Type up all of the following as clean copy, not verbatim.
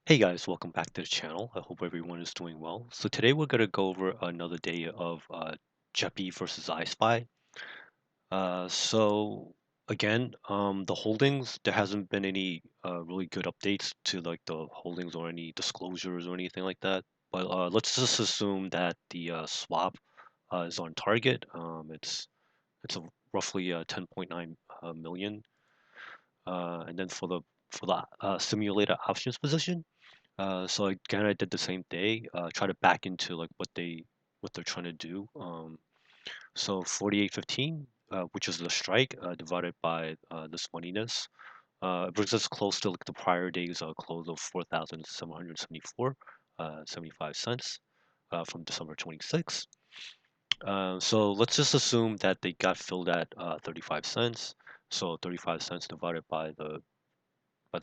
Hey guys, welcome back to the channel. I hope everyone is doing well. So today we're going to go over another day of JEPY versus iSpy. So again, the holdings, there hasn't been any really good updates to like the holdings or any disclosures or anything like that. But let's just assume that the swap is on target. It's a roughly 10.9 million. And then for the simulated options position. So again, I did the same day. Try to back into like what they're trying to do. So 48.15, which is the strike, divided by this moneyness, brings us close to like the prior day's close of 4,774, 75 cents, from December 26th. So let's just assume that they got filled at 35 cents. So 35 cents divided by the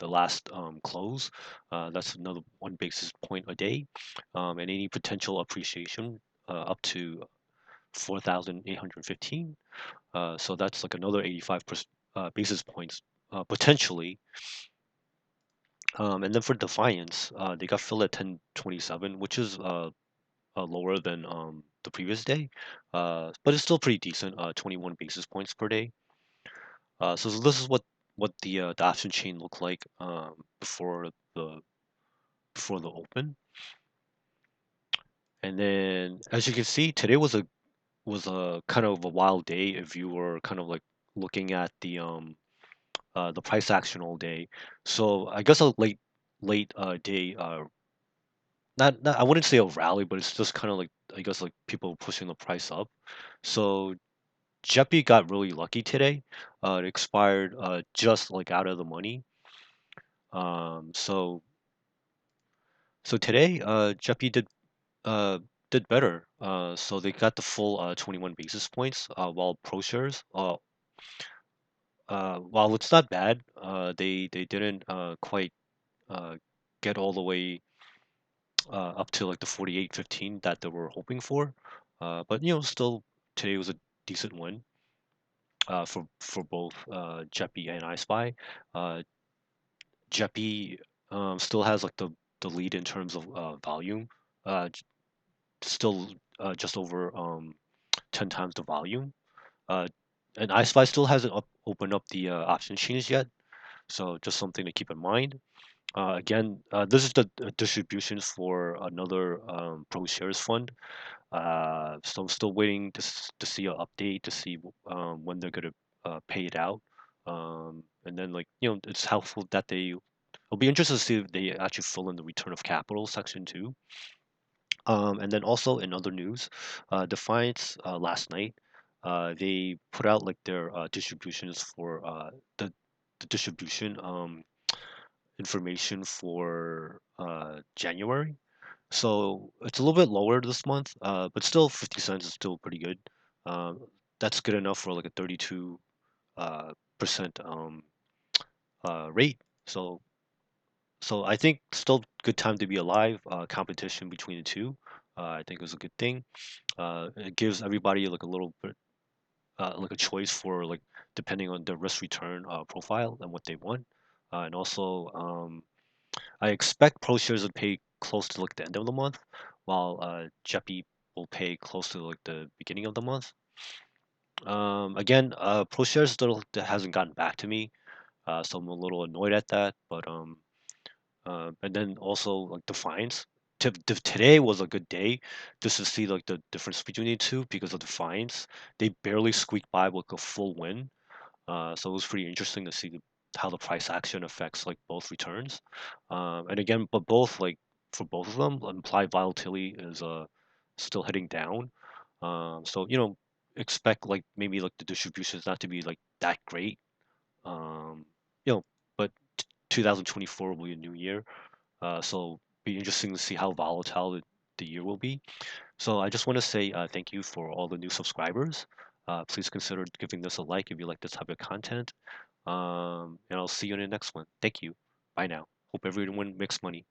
last close. That's another 1 basis point a day, and any potential appreciation up to 4,815. So that's like another 85 basis points potentially. And then for Defiance, they got filled at 1027, which is lower than the previous day, but it's still pretty decent. 21 basis points per day. So this is what the option chain looked like the before the open. And then as you can see, today was a kind of a wild day if you were kind of like looking at the price action all day. So I guess a late day not I wouldn't say a rally, but it's just kind of like I guess like people pushing the price up. So JEPY got really lucky today. It expired just like out of the money. Um so so today JEPY uh, did better. So they got the full 21 basis points, while ProShares, while it's not bad, they didn't quite uh, get all the way up to like the 48.15 that they were hoping for. But still today was a decent win for both JEPY and iSpy. Uh, JEPY still has like the lead in terms of volume. Still just over 10 times the volume. Uh, and iSpy still hasn't opened up the option chains yet, so just something to keep in mind. Again, this is the distributions for another ProShares fund. So I'm still waiting to see an update to see when they're gonna pay it out. And then like it's helpful that they. It'll be interesting to see if they actually fill in the return of capital section too. And then also in other news, Defiance last night, they put out like their distributions for the distribution information for January. So it's a little bit lower this month, but still 50 cents is still pretty good. Um, that's good enough for like a 32 percent rate. So I think still good time to be alive. Competition between the two, I think is a good thing. It gives everybody like a little bit like a choice for like depending on their risk return profile and what they want. And also, I expect ProShares to pay close to like the end of the month, while JEPY will pay close to like the beginning of the month. Again, ProShares still hasn't gotten back to me, so I'm a little annoyed at that. But and then also like Defiance. Today was a good day just to see like the difference between the two because of Defiance. They barely squeaked by with a full win. So it was pretty interesting to see how the price action affects like both returns. And again, but both like for both of them, implied volatility is still heading down. So expect like maybe like the distributions not to be like that great. Um, you know, but 2024 will be a new year. So be interesting to see how volatile the year will be. So I just want to say thank you for all the new subscribers. Please consider giving this a like if you like this type of content. And I'll see you in the next one. Thank you. Bye now. Hope everyone makes money.